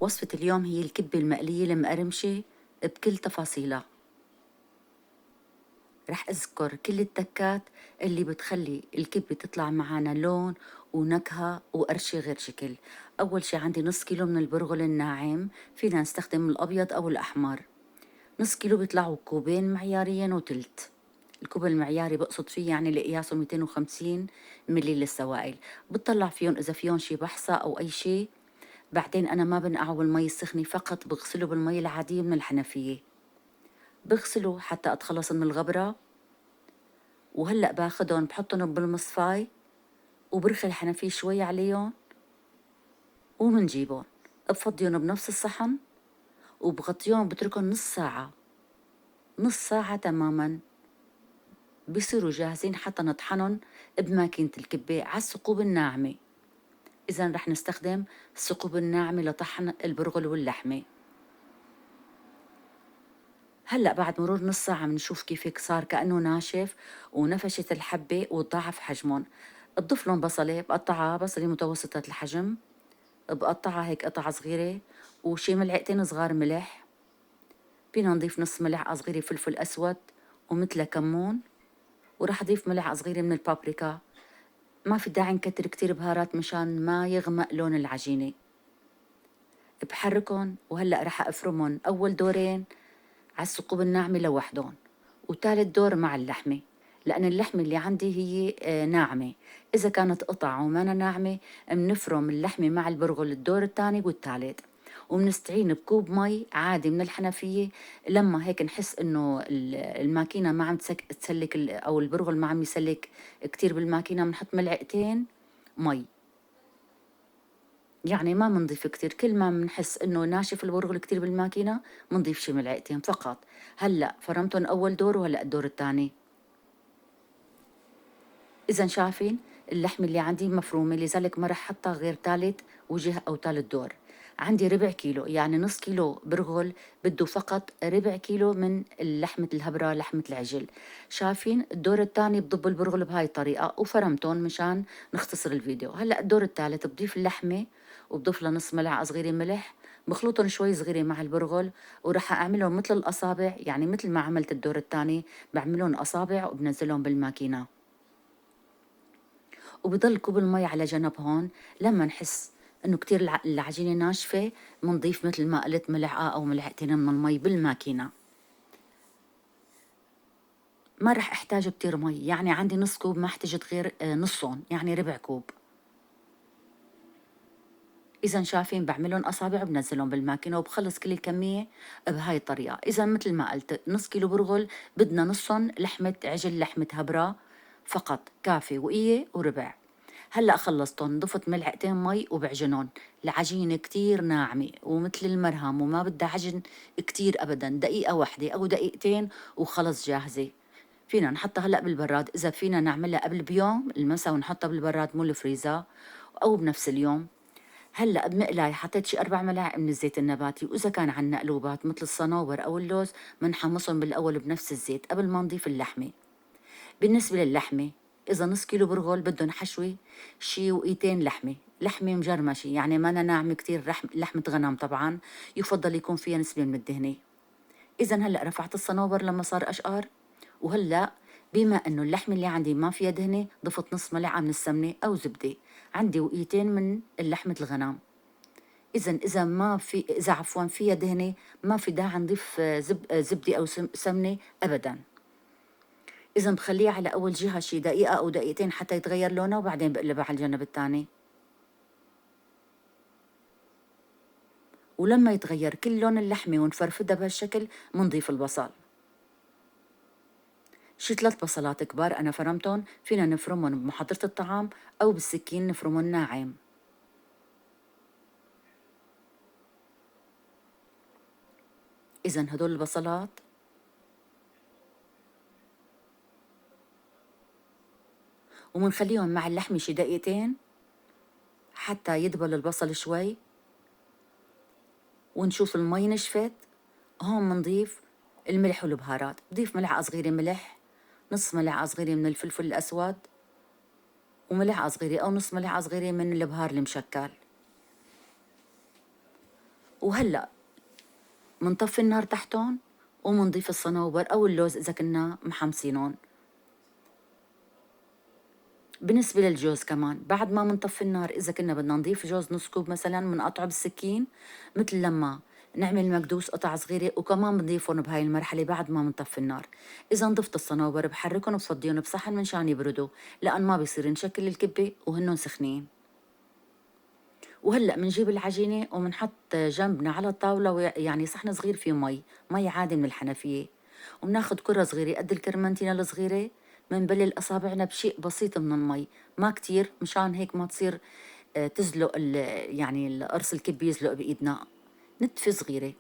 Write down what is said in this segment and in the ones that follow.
وصفة اليوم هي الكبة المقلية المقرمشة بكل تفاصيلها. رح أذكر كل التكات اللي بتخلي الكبة تطلع معنا لون ونكهة وقرشة غير شكل. أول شي عندي نص كيلو من البرغل الناعم، فينا نستخدم الأبيض أو الأحمر. نص كيلو بيطلعوا كوبين معياريين وتلت. الكوب المعياري بقصد فيه يعني اللي قياسه 250 ملي للسوائل. بتطلع فيهم إذا فيهم شي بحصة أو أي شي. بعدين أنا ما بنقعه بالمي السخنة، فقط بغسله بالمي العادية من الحنفية. بغسله حتى أتخلص من الغبرة، وهلأ باخدهم بحطهم بالمصفاي وبرخي الحنفية شوي عليهم ومنجيبهم بفضيهم بنفس الصحن وبغطيهم بتركهم نص ساعة، نص ساعة تماما بيصيروا جاهزين حتى نطحنهم بماكينة الكبة على الثقوب الناعمة. إذا رح نستخدم الثقوب الناعمة لطحن البرغل واللحمة. هلأ بعد مرور نص ساعة بنشوف كيف هيك صار كأنه ناشف ونفشت الحبة وضاعف حجمهم. بضيف لهم بصلة بقطعها، بصلة متوسطة الحجم بقطعها هيك قطع صغيرة، وشي ملعقتين صغار ملح. فينا نضيف نص ملعقة صغيرة فلفل أسود ومثل كمون، وراح أضيف ملعقة صغيرة من البابريكا. ما في داعي نكتر كتير بهارات مشان ما يغمق لون العجينة. بحركن وهلأ راح أفرمن أول دورين على الثقوب الناعمة لوحدهم، وثالث دور مع اللحمة، لأن اللحمة اللي عندي هي ناعمة. إذا كانت قطع ومانا ناعمة بنفرم اللحمة مع البرغل الدور الثاني والثالث، وبنستعين بكوب مي عادي من الحنفية. لما هيك نحس إنه الماكينة ما عم تسلك أو البرغل ما عم يسلك كتير بالماكينة، بنحط ملعقتين مي. يعني ما منضيف كتير، كل ما منحس انه ناشف البرغل كتير بالماكينة منضيف شي ملعقتين فقط. هلأ فرمتن اول دور وهلأ الدور الثاني. اذا شايفين اللحمة اللي عندي مفرومة، لذلك ما رح حطها غير ثالث وجه او ثالث دور. عندي ربع كيلو، يعني نص كيلو برغل بده فقط ربع كيلو من لحمة الهبرة، لحمة العجل. شايفين الدور الثاني بضب البرغل بهاي الطريقة وفرمتهم مشان نختصر الفيديو. هلأ الدور الثالث بضيف اللحمة وبضيف لها نص ملعقة صغيرة ملح، بخلطهم شوي صغيرة مع البرغل، وراح أعملهم مثل الأصابع، يعني مثل ما عملت الدور الثاني بعملهم أصابع وبنزلهم بالماكينة. وبضل كوب المي على جنب هون. لما نحس انه كتير العجينة ناشفة بنضيف مثل ما قلت ملعقة او ملعقتين من المي بالماكينة. ما رح احتاج كتير مي، يعني عندي نص كوب ما احتجت غير نصهم، يعني ربع كوب. اذا شايفين بعملهم اصابع وبنزلهم بالماكينة وبخلص كل الكمية بهاي الطريقة. اذا مثل ما قلت نص كيلو برغل بدنا نصهم لحمة عجل، لحمة هبرة فقط كافي، وقية وربع. هلأ خلصتن، ضفت ملعقتين مي وبعجنهم. العجينة كتير ناعمة ومثل المرهم وما بدها عجن كتير أبدا، دقيقة واحدة أو دقيقتين وخلص جاهزة. فينا نحطها هلأ بالبراد، إذا فينا نعملها قبل بيوم المساء ونحطها بالبراد مو الفريزر، أو بنفس اليوم. هلأ بمقلاي حطيت شي 4 ملاعق من الزيت النباتي، وإذا كان عنا قلوبات مثل الصنوبر أو اللوز منحمصهم بالأول بنفس الزيت قبل ما نضيف اللحمة. بالنسبة للحمة، إذا نص كيلو برغل بدهم حشوة شي وقيتين لحمة، لحمة مجرمشة يعني ما ناعمة كتير، لحمة غنم طبعا يفضل يكون فيها نسبة من الدهنة. إذا هلأ رفعت الصنوبر لما صار أشقر، وهلأ بما إنه اللحمة اللي عندي ما فيها دهنة ضفت نص ملعقة من السمنة أو زبدة. عندي وقيتين من لحمة الغنم. إذا ما في، إذا عفوا فيها دهنة ما في داعي نضيف زبدة أو سمنة أبداً. إذا بخليها على أول جهة شي دقيقة أو دقيقتين حتى يتغير لونها، وبعدين بقلبها على الجنب الثاني. ولما يتغير كل لون اللحمة ونفرفدها بهالشكل منضيف البصل. شي 3 بصلات كبار أنا فرمتهم، فينا نفرمهم بمحضرة الطعام أو بالسكين نفرمهم ناعم. إذا هدول البصلات ومنخليهم مع اللحمة شي دقيقتين حتى يدبل البصل شوي ونشوف المي نشفت. هون منضيف الملح والبهارات، بضيف ملعقة صغيرة ملح، نص ملعقة صغيرة من الفلفل الأسود، وملعقة صغيرة أو نص ملعقة صغيرة من البهار المشكل. وهلأ منطفي النار تحتهم ومنضيف الصنوبر أو اللوز إذا كنا محمصينهم. بالنسبة للجوز كمان بعد ما منطفي النار إذا كنا بدنا نضيف جوز نص كوب مثلا منقطعه بالسكين مثل لما نعمل مكدوس قطع صغيرة، وكمان بنضيفهم بهاي المرحلة بعد ما منطفي النار. إذا ضفت الصنوبر بحركهم وبفضيهم بصحن منشان يبردوا، لأن ما بيصير نشكل الكبة وهنن سخنين. وهلا بنجيب العجينة وبنحط جنبنا على الطاولة يعني صحن صغير فيه مي عادي من الحنفية، وبناخد كرة صغيرة قد الكرمنتينة الصغيرة، بنبلل أصابعنا بشيء بسيط من المي، ما كتير مشان هيك ما تصير تزلق يعني القرص الكبي يزلق بإيدنا، نتفة صغيرة.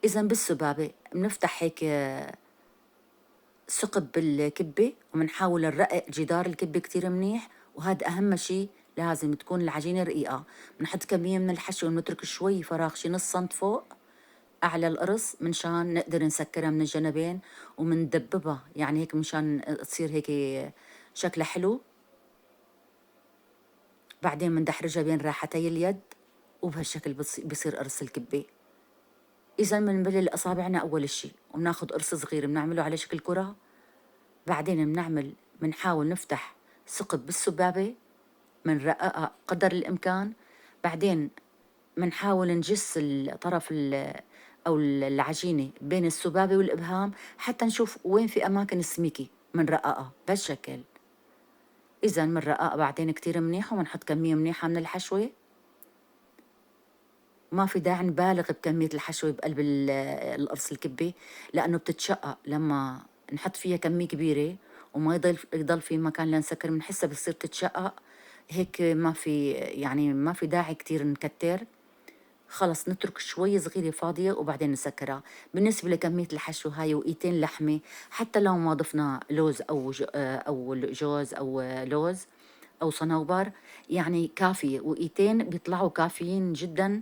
إذا بالسبابة بنفتح هيك ثقب بالكبة وبنحاول نرقق جدار الكبة كتير منيح، وهذا أهم شي لازم تكون العجينة رقيقة. بنحط كمية من الحشو ونترك شوي فراغ شي نص سنت فوق أعلى القرص منشان نقدر نسكرها من الجنبين ومندببها، يعني هيك منشان تصير هيك شكلها حلو. بعدين مندحرجها بين راحتي اليد وبهالشكل بصير قرص الكبة. إذا بنبلل أصابعنا أول شي وبناخد قرص صغير بنعمله على شكل كرة، بعدين بنحاول نفتح ثقب بالسبابة منرققها قدر الإمكان، بعدين منحاول نجس الطرف أو العجينة بين السبابة والإبهام حتى نشوف وين في أماكن سميكي منرققها بهالشكل. إذا منرققها بعدين كتير منيح ومنحط كمية منيحة من الحشوة، ما في داعي نبالغ بكمية الحشوة بقلب القرص الكبة، لأنه بتتشقق لما نحط فيها كمية كبيرة وما يضل في مكان لنسكر بنحسها بتصير تتشقق. هيك ما في داعي كتير نكتر، خلص نترك شوي صغيرة فاضية وبعدين نسكرها. بالنسبة لكمية الحشو هاي وقيتين لحمة، حتى لو ما ضفنا لوز أو جوز أو لوز أو صنوبر يعني كافية، وقيتين بيطلعوا كافيين جدا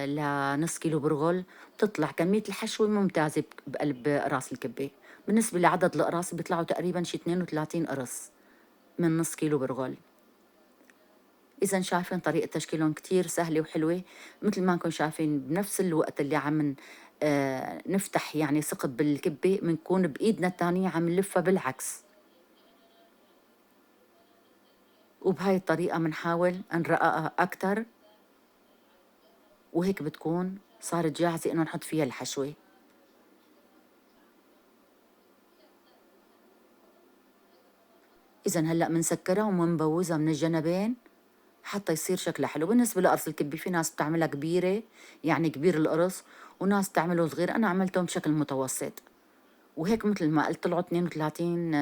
لنص كيلو برغل، بتطلع كمية الحشوة ممتازة بقلب راس الكبة. بالنسبة لعدد الأقراص بيطلعوا تقريبا شي 32 قرص من نص كيلو برغل. إذا شايفين طريقة تشكيلهم كتير سهلة وحلوة، مثل ما نكون شايفين بنفس الوقت اللي عم نفتح يعني ثقب بالكبة بنكون بإيدنا الثانية عم نلفها بالعكس، وبهاي الطريقة بنحاول نرققها أكتر، وهيك بتكون صارت جاهزة إنه نحط فيها الحشوة. إذا هلأ منسكرها ومنبوزها من الجنبين حتى يصير شكلها حلو. بالنسبة لقرص الكبة في ناس بتعملها كبيرة يعني كبير القرص، وناس تعمله صغير، أنا عملتهم بشكل متوسط، وهيك مثل ما قلت طلعوا 32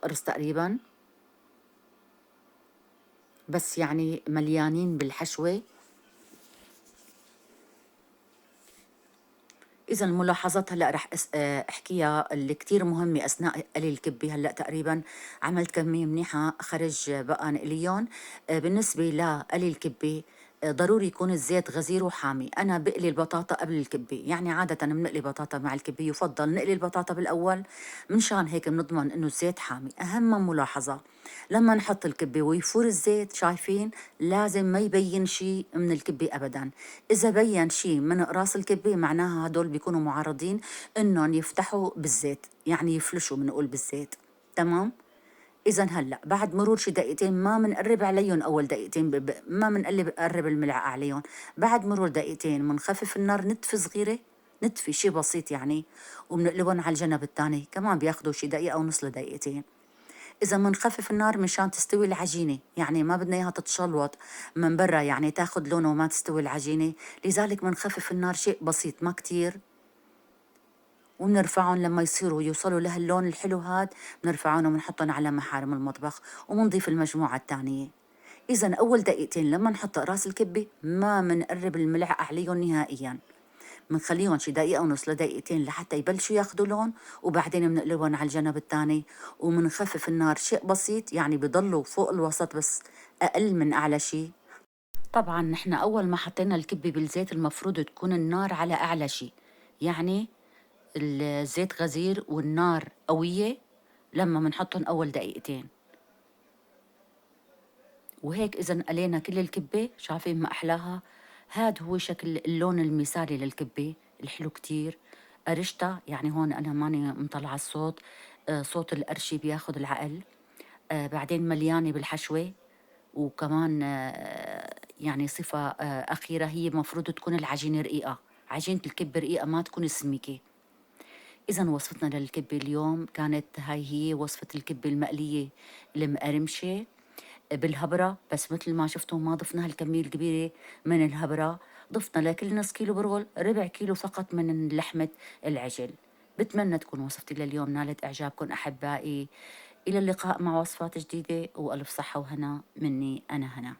قرص تقريبا، بس يعني مليانين بالحشوة. إذا الملاحظات هلا رح احكيها اللي كتير مهمة أثناء قلي الكبة. هلا تقريبا عملت كمية منيحة خرج بقى نقليهم. بالنسبة لقلي الكبة ضروري يكون الزيت غزير وحامي. أنا بقلي البطاطا قبل الكبة، يعني عادة بنقلي بطاطا مع الكبة يفضل نقلي البطاطا بالأول، منشان هيك بنضمن إنه الزيت حامي. أهم ملاحظة لما نحط الكبة ويفور الزيت، شايفين لازم ما يبين شيء من الكبة أبدا. إذا بين شيء من قراص الكبة معناها هدول بيكونوا معرضين إنهم يفتحوا بالزيت، يعني يفلشوا بنقول بالزيت. تمام؟ إذا هلا بعد مرور شي دقيقتين ما بنقرب عليهم، أول دقيقتين ما بنقرب الملعقة عليهم. بعد مرور دقيقتين بنخفف النار نتفة صغيرة، نتفة شي بسيط يعني، وبنقلبهم على الجنب الثاني كمان بياخدوا شي دقيقة ونص لدقيقتين. إذا منخفف النار مشان تستوي العجينة، يعني ما بدنا إياها تتشلوط من برا يعني تاخد لونه وما تستوي العجينة، لذلك منخفف النار شيء بسيط ما كتير، وبنرفعهم لما يوصلوا لهاللون الحلو هاد، بنرفعهم وبنحطهم على محارم المطبخ وبنضيف المجموعة الثانية. إذا أول دقيقتين لما نحط راس الكبة ما منقرب الملعقة عليهم نهائياً، بنخليهم شي دقيقة ونص لدقيقتين لحتى يبلشوا ياخدوا لون، وبعدين بنقلبهم على الجنب الثاني ومنخفف النار شيء بسيط، يعني بضلوا فوق الوسط بس أقل من أعلى شي. طبعا نحن أول ما حطينا الكبة بالزيت المفروض تكون النار على أعلى شي، يعني الزيت غزير والنار قوية لما منحطهم أول دقيقتين. وهيك إذا قلينا كل الكبة شايفين ما أحلاها هاد هو شكل اللون المثالي للكبة الحلو كتير. قرشتها يعني هون أنا ماني مطلعة الصوت، صوت القرشة بياخد العقل. بعدين مليانة بالحشوة، وكمان يعني صفة أخيرة، هي مفروض تكون العجينة رقيقة، عجينة الكبة رقيقة ما تكون سميكة. إذا وصفتنا للكبة اليوم كانت هاي هي وصفة الكبة المقلية المقرمشة بالهبرة، بس مثل ما شفتوا ما ضفنا هالكمية الكبيرة من الهبرة، ضفنا لكل نص كيلو برغل ربع كيلو فقط من لحمة العجل. بتمنى تكون وصفتي لليوم نالت إعجابكم أحبائي. إلى اللقاء مع وصفات جديدة، وألف صحة وهنا مني أنا هنا.